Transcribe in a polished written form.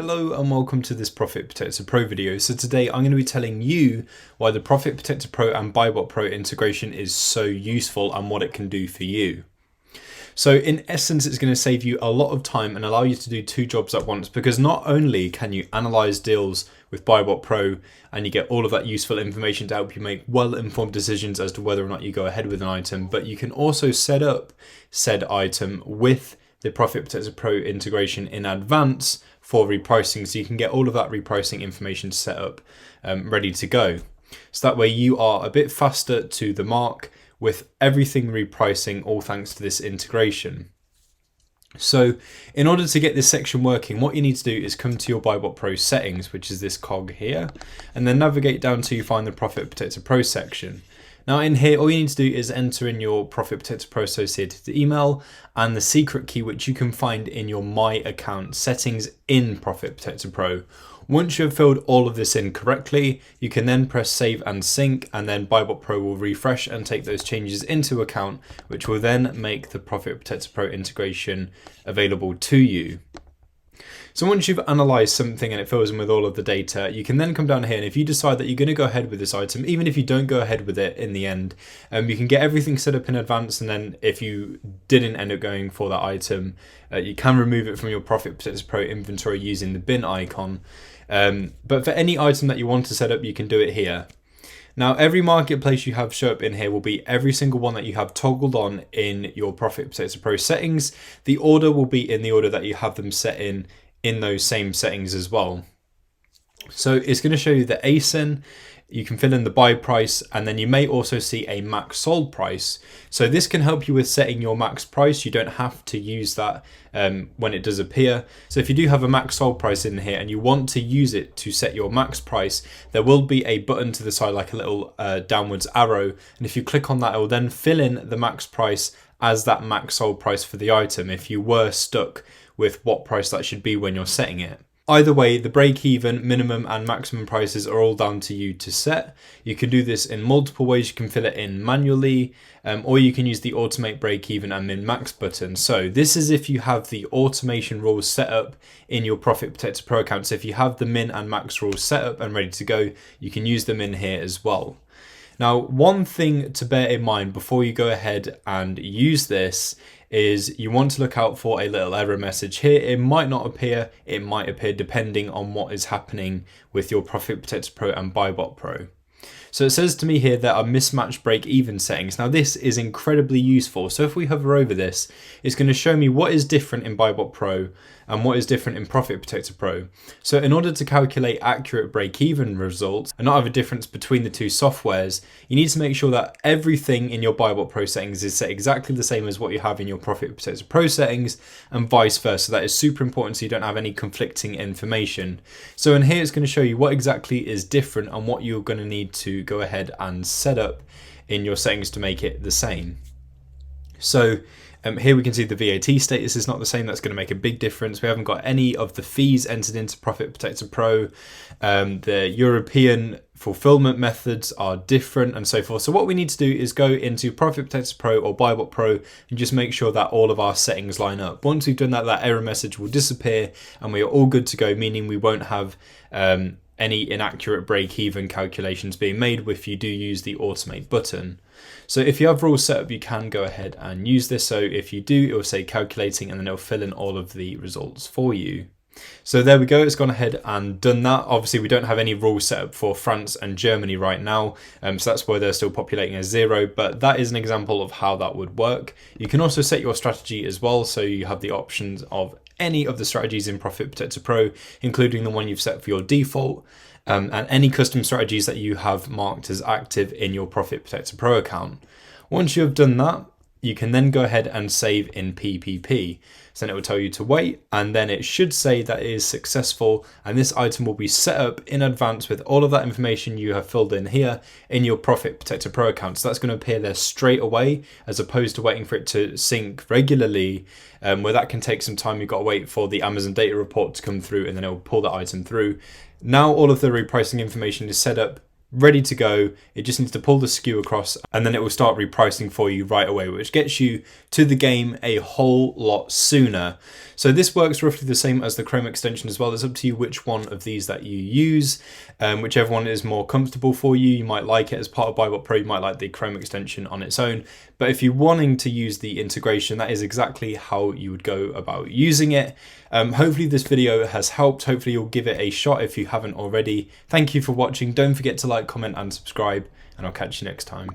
Hello and welcome to this Profit Protector Pro video. So today I'm going to be telling you why the Profit Protector Pro and BuyBotPro integration is so useful and what it can do for you. So in essence, it's going to save you a lot of time and allow you to do two jobs at once, because not only can you analyze deals with BuyBotPro and you get all of that useful information to help you make well-informed decisions as to whether or not you go ahead with an item, but you can also set up said item with the Profit Protector Pro integration in advance for repricing, so you can get all of that repricing information set up ready to go. So that way you are a bit faster to the mark with everything repricing, all thanks to this integration. So in order to get this section working, what you need to do is come to your BuyBotPro settings, which is this cog here, and then navigate down till you find the Profit Protector Pro section. Now in here, all you need to do is enter in your Profit Protector Pro associated email and the secret key, which you can find in your My Account settings in Profit Protector Pro. Once you've filled all of this in correctly, you can then press save and sync, and then BuyBotPro will refresh and take those changes into account, which will then make the Profit Protector Pro integration available to you. So once you've analysed something and it fills in with all of the data, you can then come down here, and if you decide that you're going to go ahead with this item, even if you don't go ahead with it in the end, you can get everything set up in advance, and then if you didn't end up going for that item, you can remove it from your Profit Protector Pro inventory using the bin icon. But for any item that you want to set up, you can do it here. Now, every marketplace you have show up in here will be every single one that you have toggled on in your Profit Protector Pro settings. The order will be in the order that you have them set in those same settings as well. So it's going to show you the ASIN, you can fill in the buy price, and then you may also see a max sold price. So this can help you with setting your max price. You don't have to use that when it does appear. So if you do have a max sold price in here and you want to use it to set your max price, there will be a button to the side, like a little downwards arrow. And if you click on that, it will then fill in the max price as that max sold price for the item, if you were stuck with what price that should be when you're setting it. Either way, the break-even, minimum and maximum prices are all down to you to set. You can do this in multiple ways. You can fill it in manually, or you can use the automate break-even and min-max button. So this is if you have the automation rules set up in your Profit Protector Pro account. So if you have the min and max rules set up and ready to go, you can use them in here as well. Now, one thing to bear in mind before you go ahead and use this is you want to look out for a little error message here. It might not appear, it might appear depending on what is happening with your Profit Protector Pro and BuyBotPro. So it says to me here there are mismatched break-even settings. Now this is incredibly useful. So if we hover over this, it's going to show me what is different in BuyBotPro and what is different in Profit Protector Pro. So in order to calculate accurate break-even results and not have a difference between the two softwares, you need to make sure that everything in your BuyBotPro settings is set exactly the same as what you have in your Profit Protector Pro settings, and vice versa. That is super important so you don't have any conflicting information. So in here it's going to show you what exactly is different and what you're going to need to go ahead and set up in your settings to make it the same. So here we can see the VAT status is not the same. That's going to make a big difference. We haven't got any of the fees entered into Profit Protector Pro. The European fulfillment methods are different and so forth. So what we need to do is go into Profit Protector Pro or BuyBotPro and just make sure that all of our settings line up. Once we've done that, that error message will disappear and we are all good to go, meaning we won't have any inaccurate break-even calculations being made if you do use the automate button. So if you have rules set up, you can go ahead and use this. So if you do, it will say calculating and then it'll fill in all of the results for you. So there we go, it's gone ahead and done that. Obviously we don't have any rules set up for France and Germany right now, so that's why they're still populating as 0, but that is an example of how that would work. You can also set your strategy as well, so you have the options of any of the strategies in Profit Protector Pro, including the one you've set for your default, and any custom strategies that you have marked as active in your Profit Protector Pro account. Once you have done that, you can then go ahead and save in PPP. So then it will tell you to wait, and then it should say that it is successful, and this item will be set up in advance with all of that information you have filled in here in your Profit Protector Pro account. So that's going to appear there straight away, as opposed to waiting for it to sync regularly, where that can take some time. You've got to wait for the Amazon data report to come through, and then it will pull that item through. Now all of the repricing information is set up ready to go. It just needs to pull the skew across and then it will start repricing for you right away, which gets you to the game a whole lot sooner. So this works roughly the same as the Chrome extension as well. It's up to you which one of these that you use, whichever one is more comfortable for you. You might like it as part of BuyBotPro, you might like the Chrome extension on its own. But if you're wanting to use the integration, that is exactly how you would go about using it. Hopefully this video has helped. Hopefully you'll give it a shot if you haven't already. Thank you for watching. Don't forget to like, comment and subscribe, and I'll catch you next time.